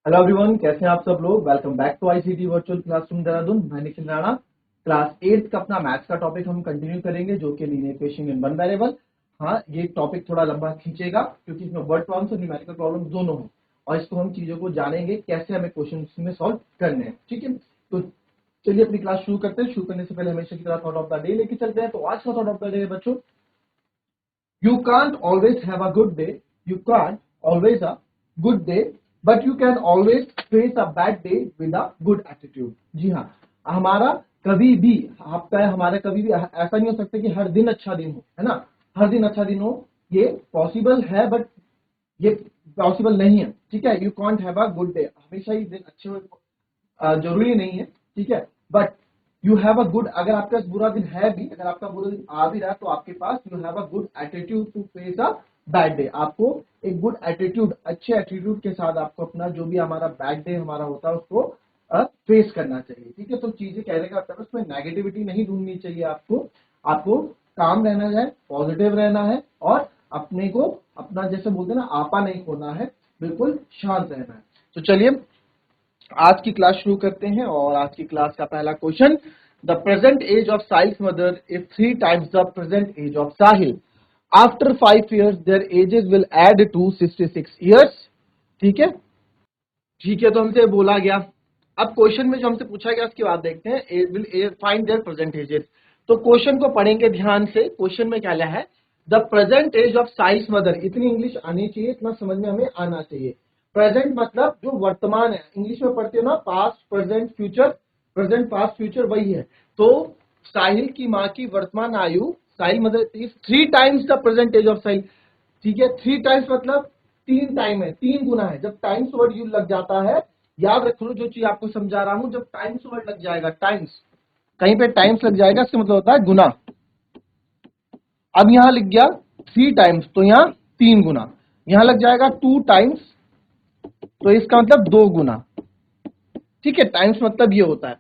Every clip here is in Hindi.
हेलो एवरीवन, कैसे हैं आप सब लोग। Welcome back to ICT virtual classroom Dehradun. मैं निखिल राणा। क्लास 8 का अपना मैथ्स का टॉपिक हम कंटिन्यू करेंगे, जो कि linear equation in one variable. हाँ, ये टॉपिक थोड़ा लंबा खींचेगा क्योंकि इसमें वर्ड प्रॉब्लम्स और न्यूमेरिकल प्रॉब्लम दोनों हैं, और इसको हम चीजों को जानेंगे कैसे हमें क्वेश्चन में सॉल्व करने हैं। ठीक है, तो चलिए अपनी क्लास शुरू करते हैं। शुरू करने से पहले हमेशा की तरह थॉट ऑफ द डे लेके चलते हैं। तो आज का थॉट ऑफ द डे है बच्चों, you can't always have a good day. You can't always a good day, but you can always face a bad day with a good attitude. जी हाँ, हमारा कभी भी आपका हमारा कभी भी ऐसा नहीं हो सकता कि हर दिन अच्छा दिन हो, है ना। हर दिन अच्छा दिन हो ये पॉसिबल है, बट ये पॉसिबल नहीं है। ठीक है, you can't have a good day, हमेशा ही दिन अच्छे हो जरूरी नहीं है। ठीक है, but you have a good, अगर आपके पास बुरा दिन है भी, अगर आपका बुरा दिन आ भी रहा है, तो आपके पास you have a good attitude to face a bad day. आपको एक गुड एटीट्यूड, अच्छे एटीट्यूड के साथ आपको अपना जो भी हमारा बैड डे हमारा होता है उसको फेस करना चाहिए। ठीक है, तो चीजें कहने का मतलब उसमें नेगेटिविटी नहीं ढूंढनी चाहिए। आपको आपको काम रहना है, पॉजिटिव रहना है, और अपने को अपना जैसे बोलते हैं ना, आपा नहीं खोना है, बिल्कुल शांत रहना है। तो चलिए आज की क्लास शुरू करते हैं। और आज की क्लास का पहला question, the present age of Sahil's mother is 3 times the present age of Sahil. After 5 years their ages will add to 66 years। ठीक है, ठीक है, तो हमसे बोला गया। अब क्वेश्चन में जो हमसे पूछा गया उसकी बात देखते हैं, will find their present ages. तो क्वेश्चन को पढ़ेंगे ध्यान से। क्वेश्चन में क्या लिखा है, the present age of Sahil's mother. इतनी इंग्लिश आनी चाहिए, इतना समझ में हमें आना चाहिए। प्रेजेंट मतलब जो वर्तमान है, इंग्लिश में पढ़ते हो ना, past present future, present past future वही है। तो साहिल की माँ की वर्तमान आयु, Sahil mother is 3 times the present age of Sahil. ठीक है, 3 टाइम्स मतलब 3 टाइम है, 3 गुना है। जब टाइम्स वर्ड यूज लग जाता है, याद रख लो जो चीज आपको समझा रहा हूं, जब टाइम्स वर्ड लग जाएगा, टाइम्स कहीं पे टाइम्स लग जाएगा, इसका मतलब होता है गुना। अब यहां लिख गया 3 टाइम्स, तो यहां 3 गुना। यहां लग जाएगा 2 टाइम्स, तो इसका मतलब 2 गुना। ठीक है, टाइम्स मतलब ये होता है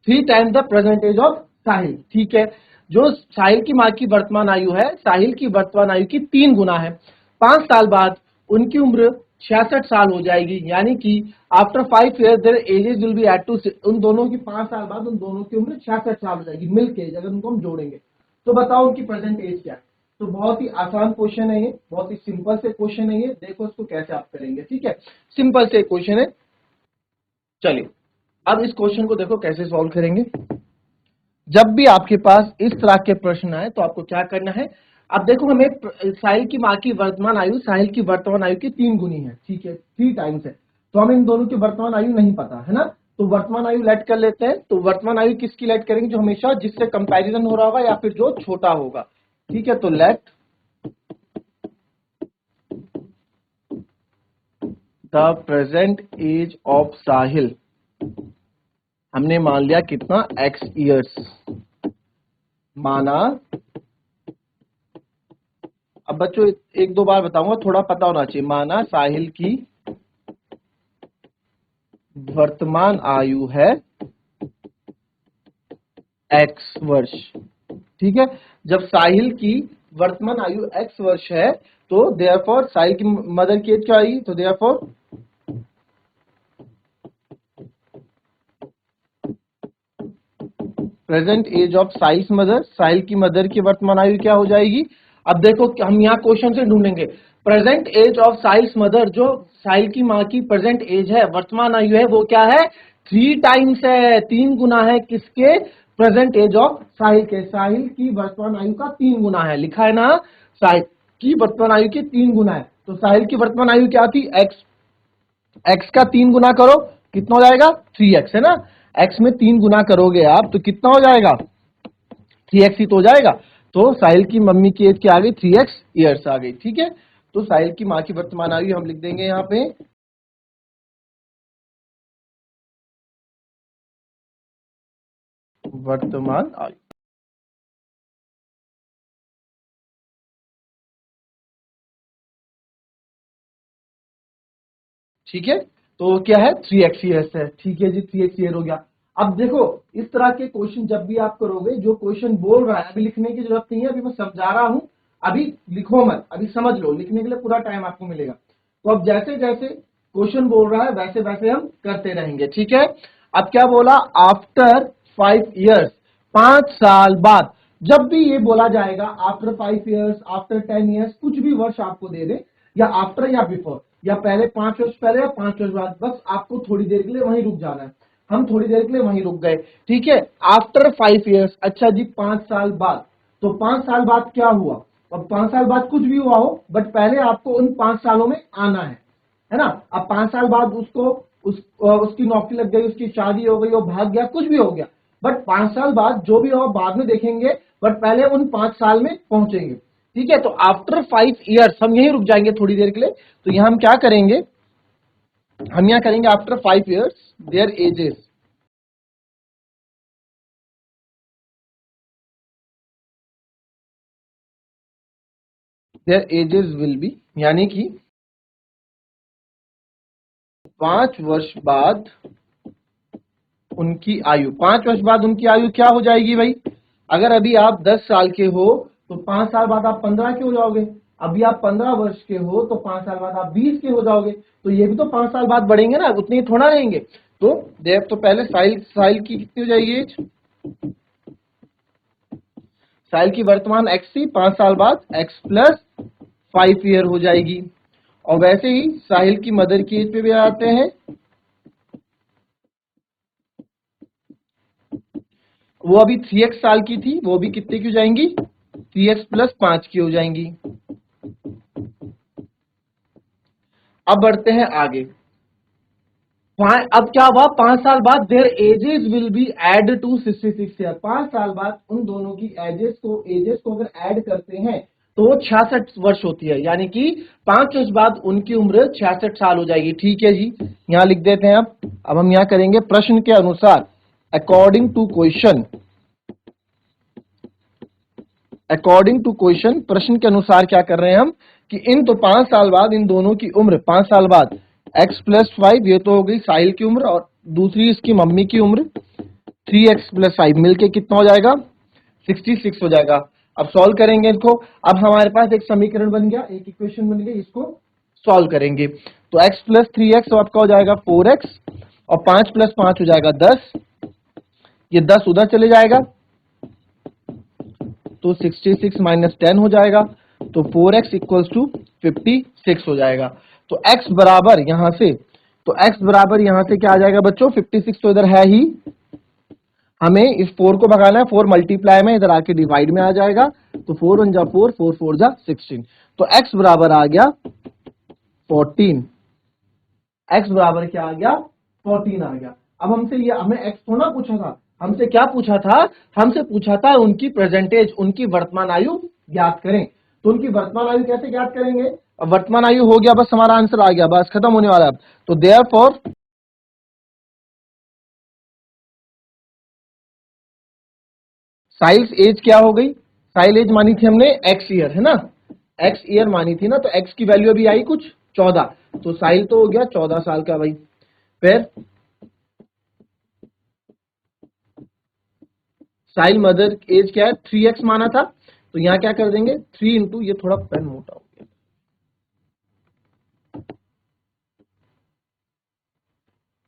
3 times the present age of Sahil. ठीक है, जो साहिल की माँ की वर्तमान आयु है, साहिल की वर्तमान आयु की 3 गुना है। 5 साल बाद उनकी उम्र 66 साल हो जाएगी, यानी कि after 5 years their ages will be add to. उन दोनों की 5 साल बाद उन दोनों की उम्र 66 साल हो जाएगी मिलके, अगर उनको हम जोड़ेंगे। तो बताओ उनकी प्रेजेंट एज क्या है। तो बहुत ही आसान क्वेश्चन है ये, बहुत ही सिंपल से क्वेश्चन है ये। देखो इसको कैसे आप करेंगे। ठीक है, सिंपल से क्वेश्चन है। चलिए अब इस क्वेश्चन को देखो कैसे सॉल्व करेंगे। जब भी आपके पास इस तरह के प्रश्न आए तो आपको क्या करना है। अब देखो, हमें साहिल की माँ की वर्तमान आयु साहिल की वर्तमान आयु की 3 गुनी है। ठीक है, 3 टाइम्स है, तो हमें इन दोनों की वर्तमान आयु नहीं पता है ना। तो वर्तमान आयु लेट कर लेते हैं। तो वर्तमान आयु किसकी लेट करेंगे, जो हमेशा जिससे कंपैरिजन हो रहा होगा या फिर जो छोटा होगा। ठीक है, तो let the present age of Sahil, हमने मान लिया कितना, x ईयर्स माना। अब बच्चों एक दो बार बताऊंगा, थोड़ा पता होना चाहिए। माना साहिल की वर्तमान आयु है x वर्ष। ठीक है, जब साहिल की वर्तमान आयु x वर्ष है, तो देयरफॉर साहिल की मदर की एज क्या आई, तो therefore present age of Sahil's mother, Sahil की मदर की वर्तमान आयु क्या हो जाएगी। अब देखो हम यहाँ क्वेश्चन से ढूंढेंगे present age of Sahil's mother. जो साहिल की माँ की प्रेजेंट एज है, वर्तमान आयु है, वो क्या है, 3 टाइम्स है, 3 गुना है। किसके, प्रेजेंट एज ऑफ साहिल के। साहिल की वर्तमान आयु का 3 गुना है, लिखा है ना, साहिल की वर्तमान आयु की 3 गुना है। तो साहिल की वर्तमान आयु क्या थी, एक्स। एक्स का 3 गुना करो, कितना हो जाएगा, 3x है ना। एक्स में 3 गुना करोगे आप तो कितना हो जाएगा, 3x ही तो हो जाएगा। तो साहिल की मम्मी की एज क्या आ गई, 3x ईयर्स आ गई। ठीक है, तो साहिल की माँ की वर्तमान आयु हम लिख देंगे यहाँ पे वर्तमान आयु। ठीक है, तो क्या है, 3x ईयर्स है। ठीक है जी, 3x ईयर हो गया। अब देखो इस तरह के क्वेश्चन जब भी आप करोगे, जो क्वेश्चन बोल रहा है, अभी लिखने की जरूरत नहीं है, अभी मैं समझा रहा हूं, अभी लिखो मत, अभी समझ लो, लिखने के लिए पूरा टाइम आपको मिलेगा। तो अब जैसे जैसे क्वेश्चन बोल रहा है वैसे वैसे हम करते रहेंगे, ठीक है। अब क्या बोला, आफ्टर 5 years, 5 साल बाद। जब भी ये बोला जाएगा आफ्टर 5 years, आफ्टर 10 years, कुछ भी वर्ष आपको दे दे, या आफ्टर या बिफोर, या पहले 5 वर्ष पहले या 5 वर्ष बाद, बस आपको थोड़ी देर के लिए वहीं रुक जाना है। हम थोड़ी देर के लिए वहीं रुक गए, ठीक है। आफ्टर 5 years, अच्छा जी 5 साल बाद। तो 5 साल बाद क्या हुआ, अब 5 साल बाद कुछ भी हुआ हो, बट पहले आपको उन 5 सालों में आना है ना। अब 5 साल बाद उसकी नौकरी लग गई, उसकी शादी हो गई, वो भाग गया, कुछ भी हो गया, बट 5 साल बाद जो भी हो बाद में देखेंगे, बट पहले उन 5 साल में पहुंचेंगे, ठीक है। तो आफ्टर 5 years हम यहीं रुक जाएंगे थोड़ी देर के लिए। तो यहां हम क्या करेंगे, हम यहां करेंगे after 5 years their edges, there ages will B, यानी कि 5 वर्ष बाद उनकी आयु, 5 वर्ष बाद उनकी आयु क्या हो जाएगी भाई। अगर अभी आप 10 साल के हो तो 5 साल बाद आप 15 के हो जाओगे। अभी आप 15 वर्ष के हो तो 5 साल बाद आप 20 के हो जाओगे। तो ये भी तो 5 साल बाद बढ़ेंगे ना, उतने ही थोड़ा रहेंगे। तो देव तो पहले साहिल की कितनी हो जाएगी एज, साहिल की वर्तमान एक्स थी, 5 साल बाद एक्स प्लस 5 ईयर हो जाएगी। और वैसे ही साहिल की मदर की एज पे भी आते हैं, वो अभी 3x साल की थी, वो भी कितने की हो जाएंगी, 3x+5 की हो जाएंगी। अब बढ़ते हैं आगे। अब क्या हुआ, 5 साल बाद their ages will be add to 66 year. 5 साल बाद उन दोनों की एजेस को अगर ऐड करते हैं तो वो 66 वर्ष होती है, यानी कि 5 वर्ष बाद उनकी उम्र 66 साल हो जाएगी, ठीक है जी। यहां लिख देते हैं। अब हम यहां करेंगे प्रश्न के अनुसार, according to question, according to question, प्रश्न के अनुसार क्या कर रहे हैं हम कि इन तो 5 साल बाद इन दोनों की उम्र, 5 साल बाद x+5, ये तो हो गई साहिल की उम्र, और दूसरी इसकी मम्मी की उम्र 3x+5 मिलके कितना हो जाएगा, 66 हो जाएगा। अब सॉल्व करेंगे इसको। अब हमारे पास एक समीकरण बन गया, एक इक्वेशन बन गई, इसको सॉल्व करेंगे। तो x+3x तो आपका हो जाएगा 4x, और 5+5 हो जाएगा 10, ये 10 उधर चले जाएगा तो 66 माइनस 10 हो जाएगा, तो 4x इक्वल्स टू 56 हो जाएगा। तो x बराबर यहां से, तो x बराबर यहां से क्या आ जाएगा बच्चों, 56 तो इधर है ही, हमें इस 4 को भगाना है, 4 मल्टीप्लाई में इधर आके डिवाइड में आ जाएगा, तो 4 1 जा 4, 4 4 जा 16, तो x बराबर आ गया 14। x बराबर क्या आ गया, 14 आ गया। अब हमसे ये, हमें x थोड़ा पूछा था, हमसे क्या पूछा था, हमसे पूछा था उनकी प्रेजेंटेज, उनकी वर्तमान आयु ज्ञात करें। तो उनकी वर्तमान आयु कैसे ज्ञात करेंगे, अब वर्तमान आयु हो गया, बस हमारा आंसर आ गया, बस खत्म होने वाला है। तो देयरफॉर साहिल एज क्या हो गई, साहिल एज मानी थी हमने x ईयर, है ना, x ईयर मानी थी ना, तो x की वैल्यू अभी आई कुछ 14, तो साहिल तो हो गया 14 साल का भाई। फिर साहिल मदर एज क्या है, 3x माना था, तो यहां क्या कर देंगे 3 इंटू, ये थोड़ा पेन मोटा हो गया,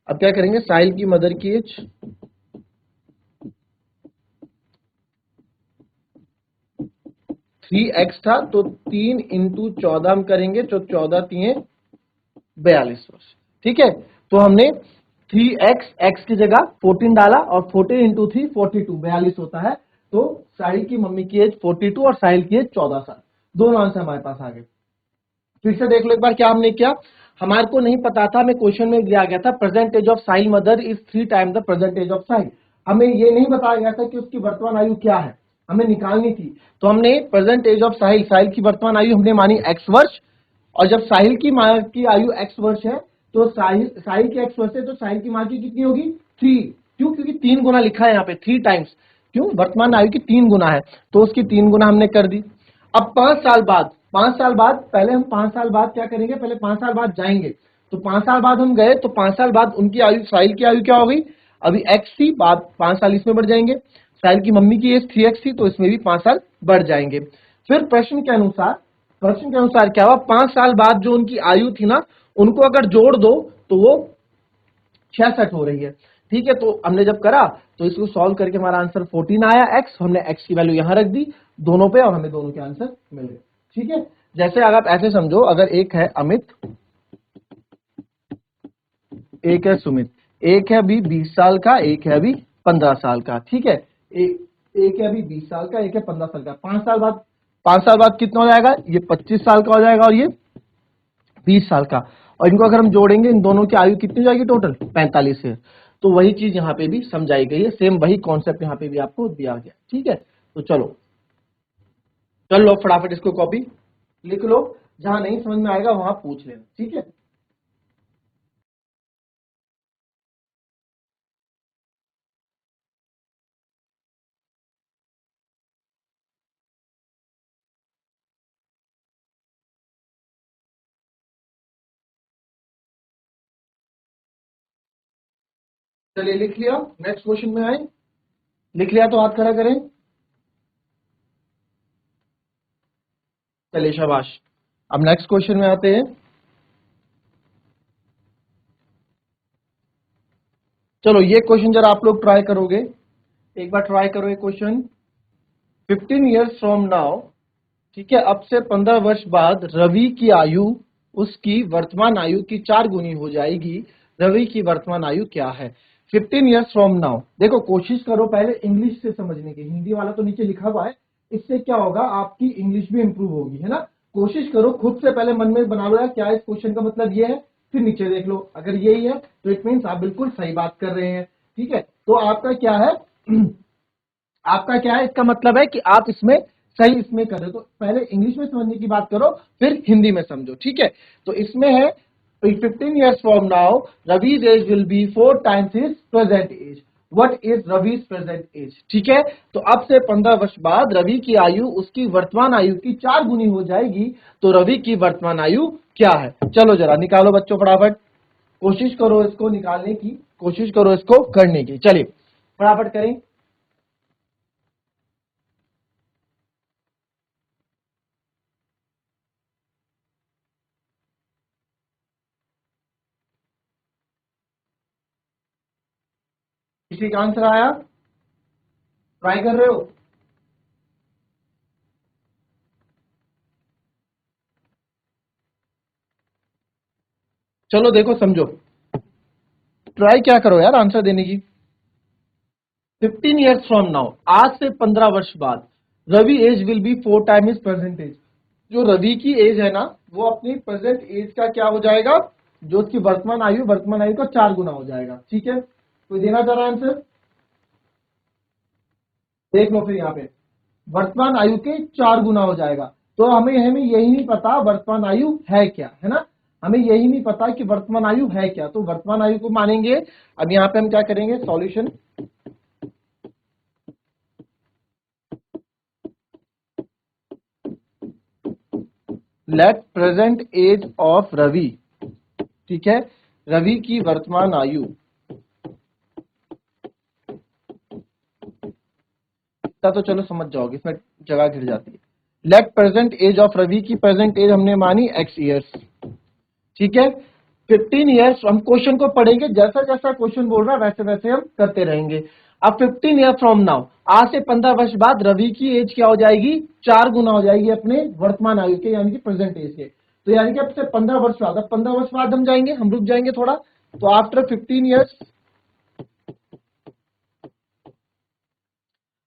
अब क्या करेंगे, साहिल की मदर की एज 3x था, तो 3 इंटू 14 हम करेंगे, तो 14 3 42 वर्ष, ठीक है। तो हमने 3x, x की जगह 14 डाला, और 14 इंटू 3 42, 42 होता है। तो साहिल की मम्मी की एज 42 और साहिल की एज 14 साल, दोनों आंसर हमारे पास आ गए। फिर से देख लो एक बार क्या हमने किया, हमारे को नहीं पता था, हमें क्वेश्चन में दिया गया था present age of Sahil mother is 3 time the present age of Sahil, हमें ये नहीं बताया गया था कि उसकी वर्तमान आयु क्या है, हमें निकालनी थी। तो हमने प्रेजेंट एज ऑफ साहिल, साहिल की वर्तमान आयु हमने मानी x वर्ष, और जब साहिल की माँ की आयु x वर्ष है, तो साहिल की x वर्ष है, तो साहिल की माँ की कितनी होगी 3, क्यों, क्योंकि 3 गुना लिखा है यहाँ पे, 3 टाइम्स, क्यों, वर्तमान आयु की 3 गुना है, तो उसकी 3 गुना हमने कर दी। अब 5 साल बाद, 5 साल बाद, पहले हम 5 साल बाद क्या करेंगे, पहले 5 साल बाद जाएंगे, तो 5 साल बाद हम गए, तो 5 साल बाद उनकी आयु, साहिल की आयु क्या हो गई, अभी x थी, बाद 5 साल इसमें बढ़ जाएंगे, साहिल की मम्मी की एज 3x थी, तो इसमें भी 5 साल बढ़ जाएंगे। फिर प्रश्न के अनुसार क्वेश्चन के अनुसार क्या हुआ, 5 साल बाद जो उनकी आयु थी ना, उनको अगर जोड़ दो तो वो 66 हो रही है। ठीक है, तो हमने जब करा तो इसको सॉल्व करके हमारा आंसर 14 आया एक्स, हमने एक्स की वैल्यू यहां रख दी दोनों पे और हमें दोनों के आंसर मिल गए। ठीक है, जैसे अगर आप ऐसे समझो, अगर एक है अमित, एक है सुमित, एक है अभी 20 साल का, एक है अभी 15 साल का। ठीक है, एक है अभी 20 साल का, एक है 15 साल का। 5 साल बाद कितना हो जाएगा, ये 25 साल का हो जाएगा और ये 20 साल का। और इनको अगर हम जोड़ेंगे, इन दोनों की आयु कितनी हो जाएगी टोटल, 45 है। तो वही चीज यहाँ पे भी समझाई गई है, सेम वही कॉन्सेप्ट यहाँ पे भी आपको दिया गया। ठीक है, तो चलो चल लो फटाफट इसको कॉपी लिख लो, जहां नहीं समझ में आएगा वहां पूछ लेना। ठीक है, चलिए लिख लिया, नेक्स्ट क्वेश्चन में आए। लिख लिया तो हाथ खड़ा करें। चलिए शाबाश, अब नेक्स्ट क्वेश्चन में आते हैं। चलो ये क्वेश्चन जरा आप लोग ट्राई करोगे, एक बार ट्राई करो ये क्वेश्चन। 15 years फ्रॉम नाउ, ठीक है, अब से 15 वर्ष बाद रवि की आयु उसकी वर्तमान आयु की 4 गुनी हो जाएगी। रवि की वर्तमान आयु क्या है। 15 years फ्रॉम नाउ, देखो कोशिश करो पहले इंग्लिश से समझने की, हिंदी वाला तो नीचे लिखा हुआ है, इससे क्या होगा आपकी इंग्लिश भी इंप्रूव होगी, है ना। कोशिश करो खुद से पहले मन में बना लो यार, क्या इस क्वेश्चन का मतलब ये है, फिर नीचे देख लो, अगर यही है तो इट मीन्स आप बिल्कुल सही बात कर रहे हैं। ठीक है, तो आपका क्या है आपका क्या है, इसका मतलब है कि आप इसमें सही इसमें कर रहे हो। तो पहले इंग्लिश में समझने की बात करो, फिर हिंदी में समझो। ठीक है, तो इसमें है 15 years from now Ravi's age will be 4 times his present age. What is Ravi's present age. ठीक है, तो अब से 15 वर्ष बाद रवि की आयु उसकी वर्तमान आयु की 4 गुनी हो जाएगी। तो रवि की वर्तमान आयु क्या है। चलो जरा निकालो बच्चों फटाफट, कोशिश करो इसको निकालने की, कोशिश करो इसको करने की। चलिए फटाफट करें। किसी का आंसर आया, ट्राई कर रहे हो। चलो देखो समझो, ट्राई क्या करो यार आंसर देने की। 15 years फ्रॉम नाउ, आज से 15 वर्ष बाद Ravi age will be 4 times his present age. जो रवि की एज है ना, वो अपनी प्रेजेंट एज का क्या हो जाएगा, जो उसकी वर्तमान आयु का 4 गुना हो जाएगा। ठीक है, कोई देना चाह रहा है आंसर, देख लो फिर यहाँ पे वर्तमान आयु के 4 गुना हो जाएगा। तो हमें हमें यही नहीं पता वर्तमान आयु है क्या, है ना, हमें यही नहीं पता कि वर्तमान आयु है क्या, तो वर्तमान आयु को मानेंगे। अब यहाँ पे हम क्या करेंगे, solution. Let present age of Ravi, ठीक है, रवि की वर्तमान आयु, इतना तो चलो समझ जाओगे, इसमें जगह गिर जाती है। Let present age of Ravi की प्रेजेंट एज हमने मानी x ईयर्स। ठीक है, 15 years, हम क्वेश्चन को पढ़ेंगे, जैसा जैसा क्वेश्चन बोल रहा है वैसे वैसे हम करते रहेंगे। अब 15 years फ्रॉम नाउ, आज से 15 वर्ष बाद रवि की एज क्या हो जाएगी, 4 गुना हो जाएगी अपने वर्तमान आयु के, यानी कि प्रेजेंट एज के। तो यानी कि अब से 15 वर्ष बाद, अब 15 वर्ष बाद हम जाएंगे, हम रुक जाएंगे थोड़ा। तो आफ्टर 15 years,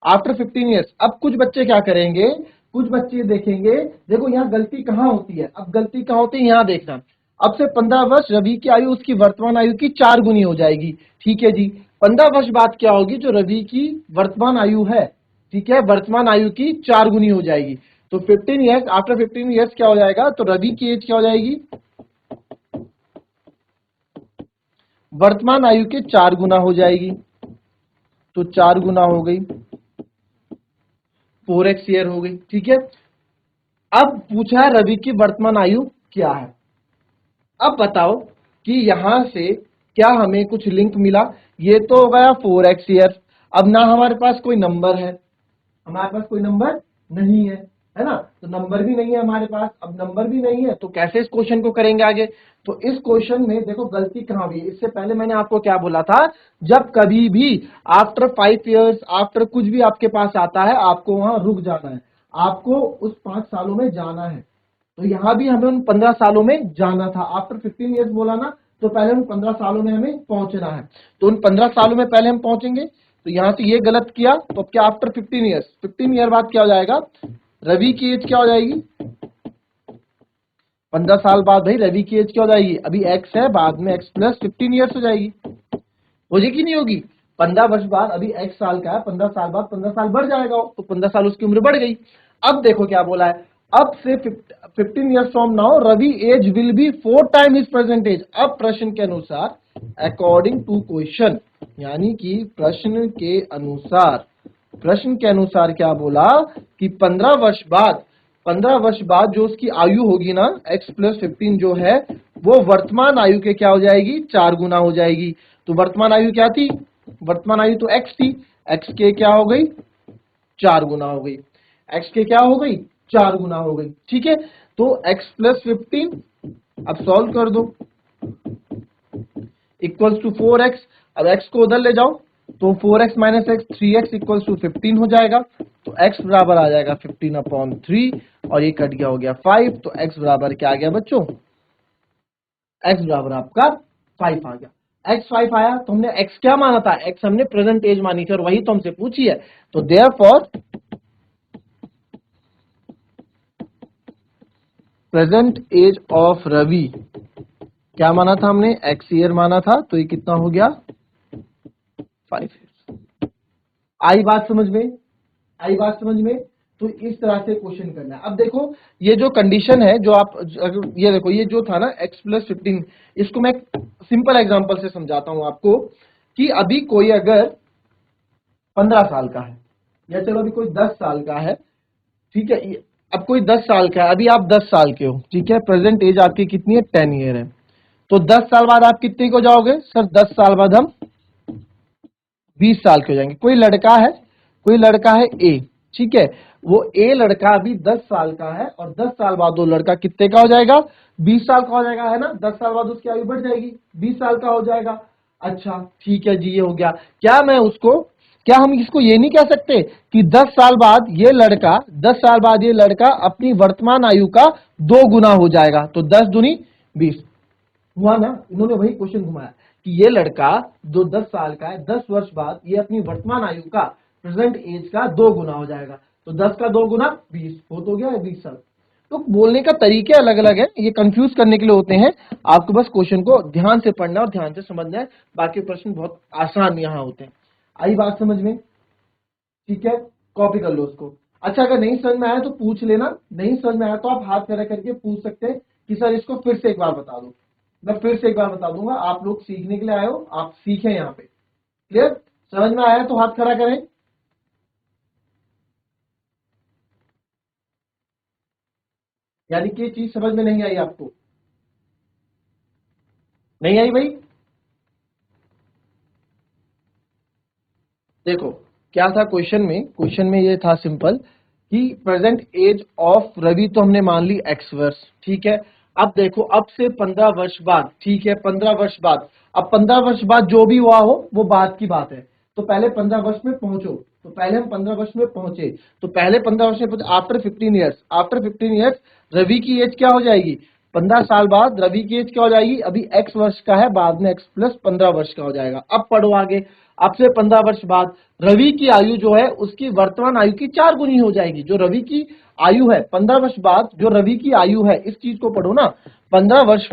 आफ्टर 15 years, अब कुछ बच्चे क्या करेंगे, कुछ बच्चे देखेंगे, देखो यहाँ गलती कहाँ होती है, अब गलती कहाँ होती है यहाँ देखना। अब से 15 वर्ष रवि की आयु उसकी वर्तमान आयु की 4 गुनी हो जाएगी। ठीक है जी, 15 वर्ष बाद क्या होगी, जो रवि की वर्तमान आयु है, ठीक है, वर्तमान आयु की 4 गुनी हो जाएगी। तो 15 years, आफ्टर 15 years क्या हो जाएगा, तो रवि की एज क्या हो जाएगी, वर्तमान आयु के 4 गुना हो जाएगी। तो 4 गुना हो गई, 4x ईयर हो गई। ठीक है, अब पूछा है रवि की वर्तमान आयु क्या है। अब बताओ कि यहां से क्या हमें कुछ लिंक मिला, ये तो हो गया 4x ईयर। अब ना हमारे पास कोई नंबर है, हमारे पास कोई नंबर नहीं है, है ना। तो नंबर भी नहीं है हमारे पास, अब नंबर भी नहीं है तो कैसे इस क्वेश्चन को करेंगे आगे। तो इस क्वेश्चन में देखो गलती कहां हुई है। इससे पहले मैंने आपको क्या बोला था, जब कभी भी आफ्टर 5 इयर्स, आफ्टर कुछ भी आपके पास आता है, आपको वहां रुक जाना है, आपको उस 5 सालों में जाना है। तो यहां भी हमें उन 15 सालों में जाना था। आफ्टर 15 इयर्स बोला ना, तो पहले उन 15 सालों में हमें पहुंचना है। तो उन 15 सालों में पहले हम पहुंचेंगे। तो यहां से ये गलत किया, तो अब क्या आफ्टर 15 इयर्स, 15 ईयर बाद क्या हो जाएगा, रवि की एज क्या हो जाएगी, 15 साल बाद भाई रवि की एज क्या हो जाएगी, अभी एक्स है, बाद में एक्स प्लस 15 ईयर्स हो जाएगी। होगी कि नहीं होगी, 15 वर्ष बाद अभी एक्स साल का है, 15 साल बाद 15 साल बढ़ जाएगा, तो 15 साल उसकी उम्र बढ़ गई। अब देखो क्या बोला है, अब से 15 years from now Ravi age will be 4 time his present age. अब प्रश्न के अनुसार, अकॉर्डिंग टू क्वेश्चन, यानी कि प्रश्न के अनुसार क्या बोला कि 15 वर्ष बाद जो उसकी आयु होगी ना, x प्लस 15 जो है, वो वर्तमान आयु के क्या हो जाएगी, 4 गुना हो जाएगी। तो वर्तमान आयु क्या थी, वर्तमान आयु तो x थी, x के क्या हो गई, 4 गुना हो गई, x के क्या हो गई, 4 गुना हो गई। ठीक है, तो x प्लस 15 अब सॉल्व कर दो, इक्वल्स टू 4x। अब x को उधर ले जाओ, तो 4x minus x 3x equals to 15 हो जाएगा। तो x बराबर आ जाएगा 15/3, और ये कट गया, हो गया 5। तो x बराबर क्या आ गया बच्चों, x बराबर आपका 5 आ गया। x 5 आया, तो हमने x क्या माना था, x हमने प्रेजेंट एज मानी थी, और वही तो हमसे पूछी है। तो therefore present age of Ravi क्या माना था हमने, x ईयर माना था, तो ये कितना हो गया, 5 ईयर्स। आई बात समझ में, आई बात समझ में। तो इस तरह से क्वेश्चन करना है। अब देखो ये जो कंडीशन है, जो आप ये देखो, ये जो था ना x प्लस 15, इसको मैं सिंपल एग्जांपल से समझाता हूं आपको, कि अभी कोई अगर 15 साल का है, या चलो अभी कोई 10 साल का है, ठीक है, अब कोई 10 साल का है, अभी आप 10 साल के हो, ठीक है, प्रेजेंट एज आपकी कितनी है, 10 ईयर है। तो 10 साल बाद आप कितने को जाओगे सर, 10 साल बाद हम 20 साल के हो जाएंगे। कोई लड़का है ए, ठीक है, वो ए लड़का अभी 10 साल का है, और 10 साल बाद वो लड़का कितने का हो जाएगा, 20 साल का हो जाएगा, है ना। 10 साल बाद उसकी आयु बढ़ जाएगी, 20 साल का हो जाएगा। अच्छा ठीक है जी, ये हो गया। क्या हम इसको ये नहीं कह सकते कि 10 साल बाद ये लड़का, 10 साल बाद ये लड़का अपनी वर्तमान आयु का 2 गुना हो जाएगा। तो 10 दूनी 20 हुआ ना। इन्होंने वही क्वेश्चन घुमाया कि ये लड़का जो 10 साल का है, 10 वर्ष बाद ये अपनी वर्तमान आयु का, प्रेजेंट एज का 2 गुना हो जाएगा। तो 10 का 2 गुना 20 हो गया है, 20 साल। तो बोलने का तरीके अलग अलग है, ये कंफ्यूज करने के लिए होते हैं। आपको बस क्वेश्चन को ध्यान से पढ़ना और ध्यान से समझना है, बाकी प्रश्न बहुत आसान यहाँ होते हैं। आई बात समझ में, ठीक है, कॉपी कर लो उसको। अच्छा, अगर नहीं समझ में आया तो पूछ लेना, नहीं समझ में आया तो आप हाथ खड़ा करके पूछ सकते हैं कि सर इसको फिर से एक बार बता दो। मैं फिर से एक बार बता दूंगा, आप लोग सीखने के लिए आए हो, आप सीखें यहाँ पे। क्लियर, समझ में आया तो हाथ खड़ा करें। यानी कि चीज समझ में नहीं आई आपको, नहीं आई भाई। देखो क्या था क्वेश्चन में ये था सिंपल, कि प्रेजेंट एज ऑफ रवि तो हमने मान ली x वर्ष, ठीक है। अब देखो, अब से 15 वर्ष बाद, ठीक है, 15 वर्ष बाद, अब 15 वर्ष बाद जो भी हुआ हो वो बात की बात है। तो पहले 15 वर्ष में पहुंचो, तो पहले हम 15 वर्ष में पहुंचे, तो पहले 15 वर्ष में पहुंचे, आफ्टर 15 ईयर्स रवि की एज क्या हो जाएगी, 15 साल बाद रवि की एज क्या हो जाएगी, अभी x वर्ष का है, बाद में x प्लस 15 वर्ष का हो जाएगा। अब पढ़ो आगे, अब से 15 वर्ष बाद रवि की आयु जो है उसकी वर्तमान आयु की 4 गुनी हो जाएगी। जो रवि की आयु है 15 वर्ष बाद, जो रवि की आयु है, इस चीज को पढ़ो ना, 15 वर्ष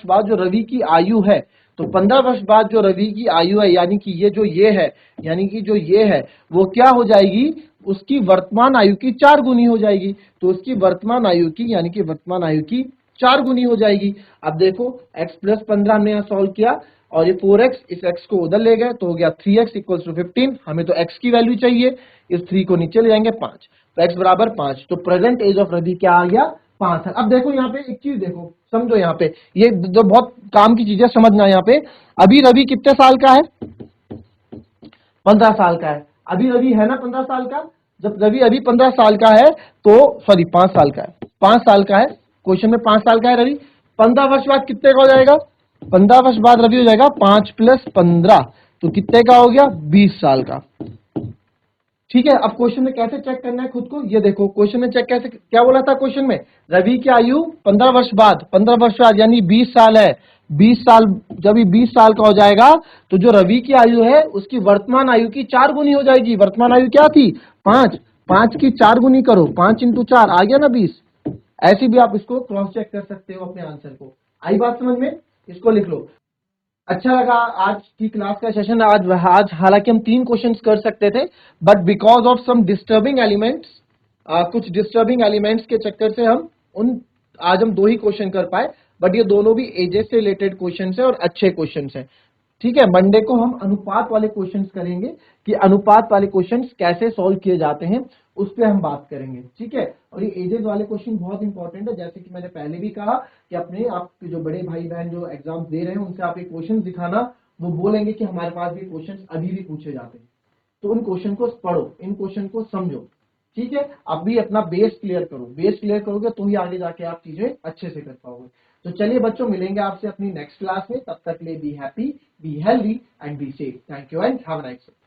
बाद जो रवि की आयु है, तो 15 वर्ष बाद जो रवि की आयु है, यानी कि ये है, यानी कि जो ये है वो क्या हो जाएगी, उसकी वर्तमान आयु की 4 गुनी हो जाएगी। तो उसकी वर्तमान आयु की, यानी कि वर्तमान आयु की 4 गुनी हो जाएगी। अब देखो x प्लस 15 हमने यहाँ सॉल्व किया, और ये 4x, इस x को उधर ले गए तो हो गया 3x इक्वल टू 15। हमें तो x की वैल्यू चाहिए, इस 3 को नीचे ले जाएंगे 5, तो x बराबर 5। तो प्रेजेंट एज ऑफ रवि क्या आ गया, 5 है। अब देखो यहाँ पे एक चीज देखो, समझो यहाँ पे, ये जो बहुत काम की चीज है समझना। यहाँ पे अभी रवि कितने साल का है, 15 साल का है। अभी रवि है ना 15 साल का, जब रवि अभी 15 साल का है तो सॉरी 5 साल का है, 5 साल का है, क्वेश्चन में 5 साल का है रवि, 15 वर्ष बाद कितने का हो जाएगा, 15 वर्ष बाद रवि हो जाएगा 5 + 15, तो कितने का हो गया, 20 साल का। ठीक है, अब क्वेश्चन में कैसे चेक करना है खुद को, ये देखो क्वेश्चन में चेक कैसे, क्या बोला था क्वेश्चन में, रवि की आयु 15 वर्ष बाद, 15 वर्ष बाद यानी 20 साल है, 20 साल, जब ये 20 साल का हो जाएगा तो जो रवि की आयु है उसकी वर्तमान आयु की 4 गुनी हो जाएगी। वर्तमान आयु क्या थी, 5, 5 की 4 गुनी करो, 5 × 4 आ गया ना 20। ऐसे भी आप इसको क्रॉस चेक कर सकते हो अपने आंसर को। आई बात समझ में, इसको लिख लो। अच्छा लगा आज की क्लास का सेशन। आज हालांकि हम 3 क्वेश्चंस कर सकते थे, but because of some disturbing elements, कुछ डिस्टर्बिंग एलिमेंट्स के चक्कर से हम उन आज हम 2 ही क्वेश्चन कर पाए, बट ये दोनों भी एजेस से रिलेटेड क्वेश्चन है और अच्छे क्वेश्चन है। ठीक है, मंडे को हम अनुपात वाले क्वेश्चंस करेंगे कि अनुपात वाले क्वेश्चंस कैसे सॉल्व किए जाते हैं, उस पर हम बात करेंगे। ठीक है, और ये एजेस वाले क्वेश्चन बहुत इंपॉर्टेंट है, जैसे कि मैंने पहले भी कहा कि अपने आपके जो बड़े भाई बहन जो एग्जाम दे रहे हैं उनसे आप ये क्वेश्चन दिखाना, वो बोलेंगे कि हमारे पास भी क्वेश्चन अभी भी पूछे जाते हैं, तो उन क्वेश्चन को पढ़ो, इन क्वेश्चन को समझो। ठीक है, अब भी अपना बेस क्लियर करो, बेस क्लियर करोगे तो ही आगे जाके आप चीजें अच्छे से कर पाओगे। तो चलिए बच्चों, मिलेंगे आपसे अपनी नेक्स्ट क्लास में, तब तक के लिए be happy, be healthy and be safe. Thank you and have a nice day.